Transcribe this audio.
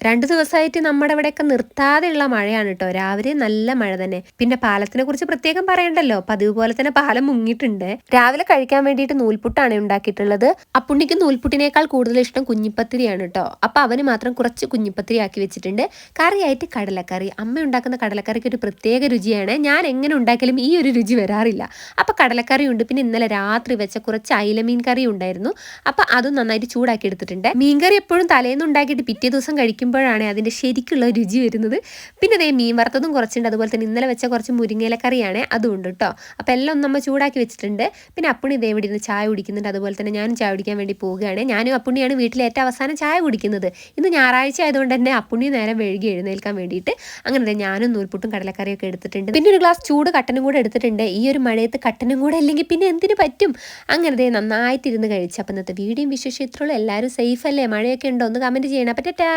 2 ദിവസമായിട്ട് നമ്മുടെ ഇവിടെയൊക്കെ നിർത്താതെയുള്ള മഴയാണ് കേട്ടോ. രാവിലെ നല്ല മഴ തന്നെ. പിന്നെ പാലത്തിനെ കുറിച്ച് പ്രത്യേകം പറയണ്ടല്ലോ. പതിവ് പോലെ തന്നെ പാലം മുങ്ങിയിട്ടുണ്ട്. രാവിലെ കഴിക്കാൻ വേണ്ടിയിട്ട് നൂൽപുട്ടാണ് ഉണ്ടാക്കിയിട്ടുള്ളത്. അപ്പുണ്ണിക്ക് നൂൽപുട്ടിനേക്കാൾ കൂടുതൽ ഇഷ്ടം കുഞ്ഞിപ്പത്തിരിയാണ് കേട്ടോ. അപ്പൊ അവന് മാത്രം കുറച്ച് കുഞ്ഞിപ്പത്തിരി ആക്കി വെച്ചിട്ടുണ്ട്. കറിയായിട്ട് കടലക്കറി. അമ്മ ഉണ്ടാക്കുന്ന കടലക്കറിക്ക് ഒരു പ്രത്യേക രുചിയാണ്. ഞാൻ എങ്ങനെ ഉണ്ടാക്കിയാലും ഈ ഒരു രുചി വരാറില്ല. അപ്പൊ കടലക്കറി ഉണ്ട്. പിന്നെ ഇന്നലെ രാത്രി വെച്ച കുറച്ച് അയിലമീൻ കറി ഉണ്ടായിരുന്നു. അപ്പൊ അതും നന്നായിട്ട് ചൂടാക്കി എടുത്തിട്ടുണ്ട്. മീൻകറി എപ്പോഴും തലേന്ന് ഉണ്ടാക്കിയിട്ട് പിറ്റേ ദിവസം കഴിക്കുമ്പോഴാണ് അതിൻ്റെ ശരിക്കുള്ള രുചി വരുന്നത്. പിന്നെ അതേ മീൻ വറുത്തതും കുറച്ചുണ്ട്. അതുപോലെ തന്നെ ഇന്നലെ വെച്ച കുറച്ച് മുരിങ്ങയില കറിയാണ്, അതും ഉണ്ട് കേട്ടോ. അപ്പോൾ എല്ലാം ഒന്ന് നമ്മൾ ചൂടാക്കി വെച്ചിട്ടുണ്ട്. പിന്നെ അപ്പുണ്ണി ഇതേ ഇവിടെ ഇരുന്ന് ചായ കുടിക്കുന്നുണ്ട്. അതുപോലെ തന്നെ ഞാനും ചായ കുടിക്കാൻ വേണ്ടി പോവുകയാണ്. ഞാനും അപ്പുണ്ണിയാണ് വീട്ടിൽ ഏറ്റവും അവസാനം ചായ കുടിക്കുന്നത്. ഇന്ന് ഞായറാഴ്ച ആയതുകൊണ്ട് തന്നെ അപ്പുണ്ണി നേരം വൈകി എഴുന്നേൽക്കാൻ വേണ്ടിയിട്ട് അങ്ങനെ ഞാനും നൂൽപുട്ടും കടലക്കറിയൊക്കെ എടുത്തിട്ടുണ്ട്. പിന്നെ ഒരു ഗ്ലാസ് ചൂട് കട്ടനും കൂടെ എടുത്തിട്ടുണ്ട്. ഈ ഒരു മഴയത്ത് കട്ടനും കൂടെ അല്ലെങ്കിൽ പിന്നെ എന്തിനു പറ്റും. അങ്ങനെ നന്നായിട്ടിരുന്ന് കഴിച്ചു. അപ്പം ഇന്നത്തെ വീഡിയോയും വിശേഷം ഇത്രയുള്ളൂ. എല്ലാവരും സേഫ് അല്ലേ? മഴയൊക്കെ ഉണ്ടോ? ഒന്ന് കമൻറ്റ് ചെയ്യണം. പറ്റാ.